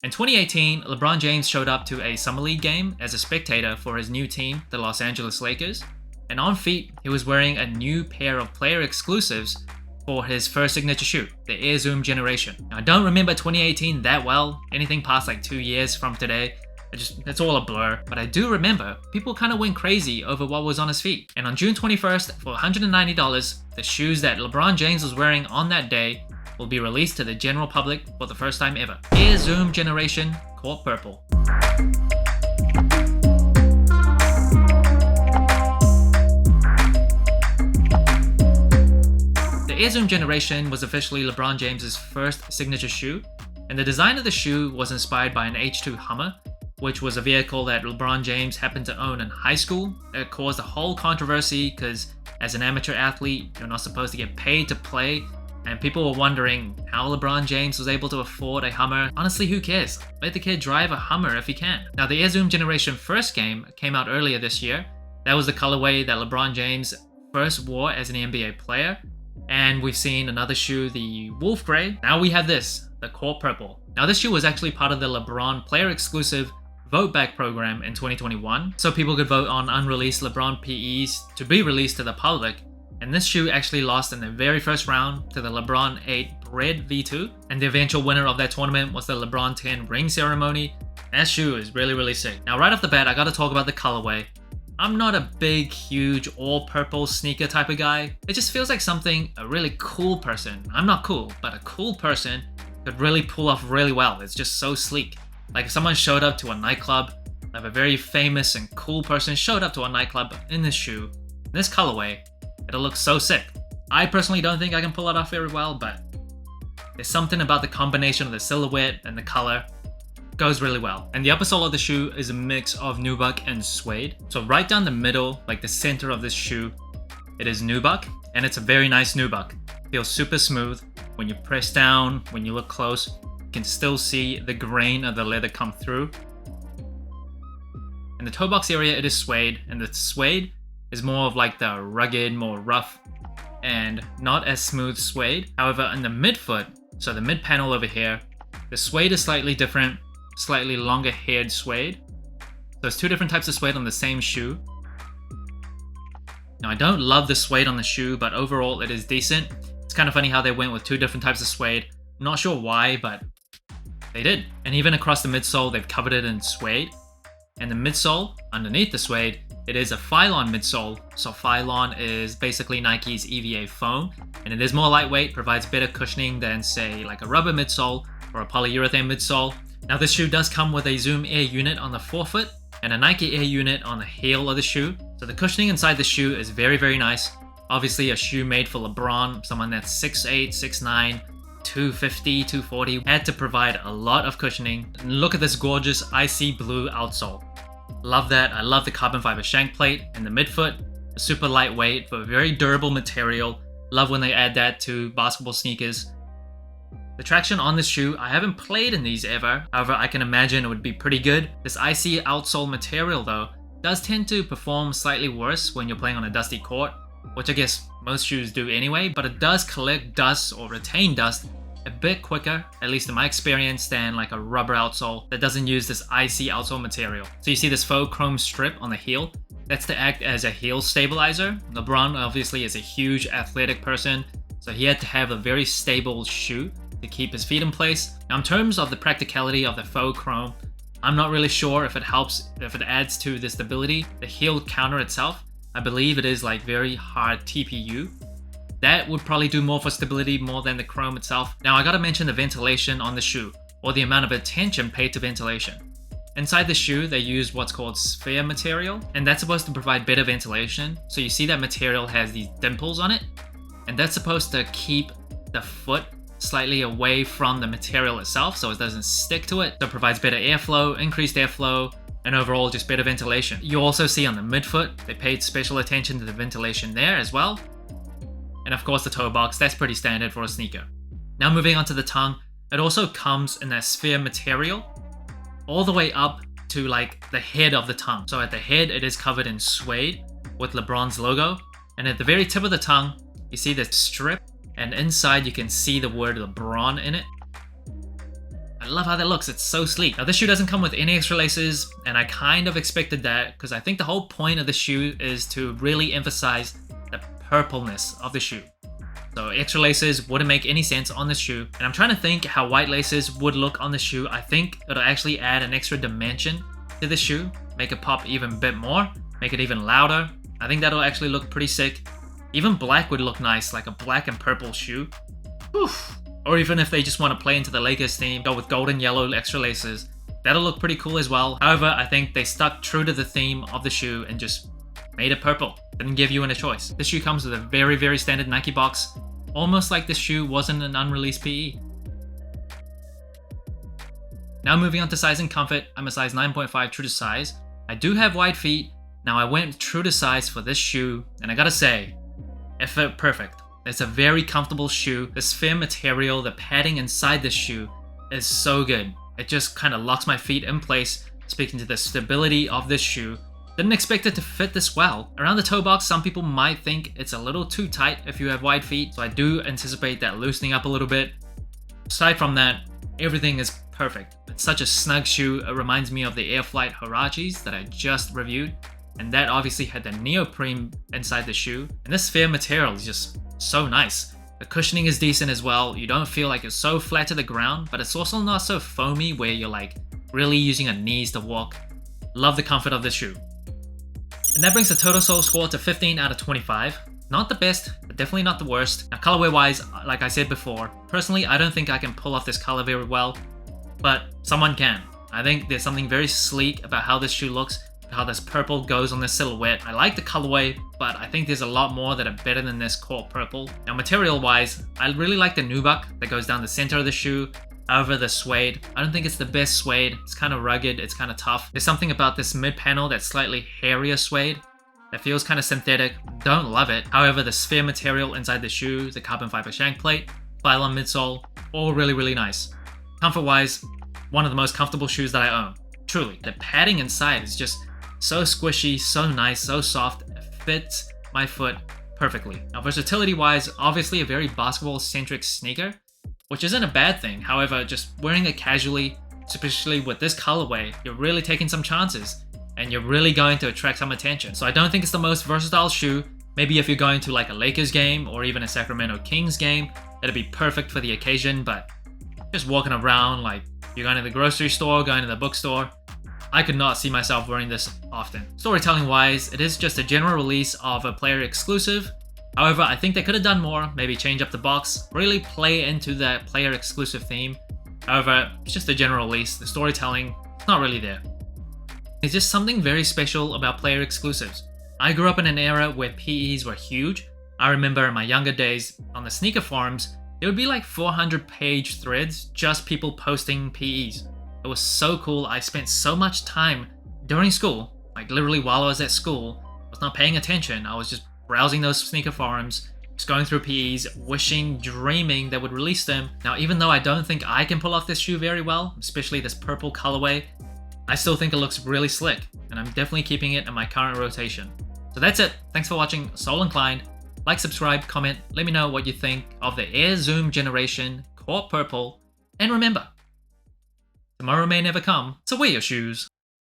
In 2018, LeBron James showed up to a Summer League game as a spectator for his new team, the Los Angeles Lakers, and on feet, he was wearing a new pair of player exclusives for his first signature shoe, the Air Zoom Generation. Now, I don't remember 2018 that well, anything past like 2 years from today. It's all a blur, but I do remember people kind of went crazy over what was on his feet. And on June 21st, for $190, the shoes that LeBron James was wearing on that day will be released to the general public for the first time ever. Air Zoom Generation Court Purple. The Air Zoom Generation was officially LeBron James's first signature shoe, and the design of the shoe was inspired by an H2 Hummer, which was a vehicle that LeBron James happened to own in high school. It caused a whole controversy because as an amateur athlete, you're not supposed to get paid to play, and people were wondering how LeBron James was able to afford a Hummer. Honestly, who cares? Let the kid drive a Hummer if he can. Now, the Air Zoom Generation first game came out earlier this year. That was the colorway that LeBron James first wore as an NBA player. And we've seen another shoe, the Wolf Grey. Now we have this, the Court Purple. Now this shoe was actually part of the LeBron player exclusive vote back program in 2021, so people could vote on unreleased LeBron PEs to be released to the public. And this shoe actually lost in the very first round to the LeBron 8 Red V2, and the eventual winner of that tournament was the LeBron 10 ring ceremony. That shoe is really sick. Now right off the bat, I gotta talk about the colorway. I'm not a big, huge, all-purple sneaker type of guy. It just feels like something a really cool person, I'm not cool, but a cool person could really pull off really well. It's just so sleek. Like if someone showed up to a nightclub, like a very famous and cool person showed up to a nightclub in this shoe, in this colorway, it'll look so sick. I personally don't think I can pull it off very well, but there's something about the combination of the silhouette and the color. Goes really well. And the upper sole of the shoe is a mix of nubuck and suede. So right down the middle, like the center of this shoe, it is nubuck, and it's a very nice nubuck. Feels super smooth. When you press down, when you look close, you can still see the grain of the leather come through. In the toe box area, it is suede, and the suede is more of like the rugged, more rough, and not as smooth suede. However, in the midfoot, so the mid panel over here, the suede is slightly different, slightly longer haired suede. So there's two different types of suede on the same shoe. Now I don't love the suede on the shoe, but overall it is decent. It's kind of funny how they went with two different types of suede. I'm not sure why, but they did. And even across the midsole, they've covered it in suede. And the midsole, underneath the suede, it is a Phylon midsole. So Phylon is basically Nike's EVA foam, and it is more lightweight, provides better cushioning than say like a rubber midsole or a polyurethane midsole. Now this shoe does come with a Zoom Air unit on the forefoot and a Nike Air unit on the heel of the shoe. So the cushioning inside the shoe is very nice. Obviously a shoe made for LeBron, someone that's 6'8", 6'9", 250, 240, had to provide a lot of cushioning. And look at this gorgeous icy blue outsole. Love that. I love the carbon fiber shank plate and the midfoot. Super lightweight but very durable material. Love when they add that to basketball sneakers. The traction on this shoe, I haven't played in these ever, however I can imagine it would be pretty good. This icy outsole material though does tend to perform slightly worse when you're playing on a dusty court, which I guess most shoes do anyway, but it does collect dust or retain dust a bit quicker, at least in my experience, than like a rubber outsole that doesn't use this icy outsole material. So you see this faux chrome strip on the heel, that's to act as a heel stabilizer. LeBron obviously is a huge athletic person, so he had to have a very stable shoe to keep his feet in place. Now in terms of the practicality of the faux chrome, I'm not really sure if it helps, if it adds to the stability. The heel counter itself, I believe it is like very hard TPU. That would probably do more for stability more than the chrome itself. Now I gotta mention the ventilation on the shoe, or the amount of attention paid to ventilation. Inside the shoe, they use what's called sphere material, and that's supposed to provide better ventilation. So you see that material has these dimples on it, and that's supposed to keep the foot slightly away from the material itself so it doesn't stick to it. So it provides better airflow, increased airflow, and overall just better ventilation. You also see on the midfoot, they paid special attention to the ventilation there as well. And of course the toe box, that's pretty standard for a sneaker. Now moving on to the tongue, it also comes in that sphere material all the way up to like the head of the tongue. So at the head, it is covered in suede with LeBron's logo. And at the very tip of the tongue, you see this strip, and inside you can see the word LeBron in it. I love how that looks, it's so sleek. Now this shoe doesn't come with any extra laces, and I kind of expected that because I think the whole point of the shoe is to really emphasize the purpleness of the shoe. So extra laces wouldn't make any sense on this shoe, and I'm trying to think how white laces would look on the shoe. I think it'll actually add an extra dimension to the shoe, make it pop even a bit more, make it even louder. I think that'll actually look pretty sick. Even black would look nice, like a black and purple shoe. Whew. Or even if they just want to play into the Lakers theme, go with gold and yellow extra laces, that'll look pretty cool as well. However, I think they stuck true to the theme of the shoe and just made it purple. Didn't give you any choice. This shoe comes with a very, very standard Nike box, almost like this shoe wasn't an unreleased PE. Now moving on to size and comfort, I'm a size 9.5 true to size. I do have wide feet. Now I went true to size for this shoe, and I gotta say, it fit perfect. It's a very comfortable shoe. The sphere material, the padding inside this shoe is so good. It just kind of locks my feet in place, speaking to the stability of this shoe. Didn't expect it to fit this well. Around the toe box, some people might think it's a little too tight if you have wide feet, so I do anticipate that loosening up a little bit. Aside from that, everything is perfect. It's such a snug shoe. It reminds me of the Airflight Huaraches that I just reviewed, and that obviously had the neoprene inside the shoe. And this sphere material is just so nice. The cushioning is decent as well. You don't feel like it's so flat to the ground, but it's also not so foamy where you're like really using your knees to walk. Love the comfort of this shoe. And that brings the total sole score to 15 out of 25. Not the best, but definitely not the worst. Now colorway wise, like I said before, personally I don't think I can pull off this color very well, but someone can. I think there's something very sleek about how this shoe looks, how this purple goes on this silhouette. I like the colorway, but I think there's a lot more that are better than this core purple. Now material wise, I really like the nubuck that goes down the center of the shoe. However, the suede, I don't think it's the best suede. It's kind of rugged, it's kind of tough. There's something about this mid panel that's slightly hairier suede that feels kind of synthetic. Don't love it. However, the sphere material inside the shoe, the carbon fiber shank plate, Phylon midsole, all really, really nice. Comfort wise, one of the most comfortable shoes that I own. Truly, the padding inside is just so squishy, so nice, so soft. It fits my foot perfectly. Now versatility wise, obviously a very basketball centric sneaker, which isn't a bad thing. However, just wearing it casually, especially with this colorway, you're really taking some chances and you're really going to attract some attention. So I don't think it's the most versatile shoe. Maybe if you're going to like a Lakers game or even a Sacramento Kings game, it'll be perfect for the occasion, but just walking around like you're going to the grocery store, going to the bookstore, I could not see myself wearing this often. Storytelling wise, it is just a general release of a player exclusive. However, I think they could have done more, maybe change up the box, really play into that player exclusive theme. However, it's just a general release. The storytelling, it's not really there. It's just something very special about player exclusives. I grew up in an era where PEs were huge. I remember in my younger days on the sneaker forums, there would be like 400-page threads, just people posting PEs. It was so cool. I spent so much time during school, like literally while I was at school, I was not paying attention. I was just browsing those sneaker forums, just going through PEs, wishing, dreaming they would release them. Now, even though I don't think I can pull off this shoe very well, especially this purple colorway, I still think it looks really slick, and I'm definitely keeping it in my current rotation. So that's it. Thanks for watching Sole Inclined. Like, subscribe, comment, let me know what you think of the Air Zoom Generation Core Purple, and remember, tomorrow may never come, so wear your shoes.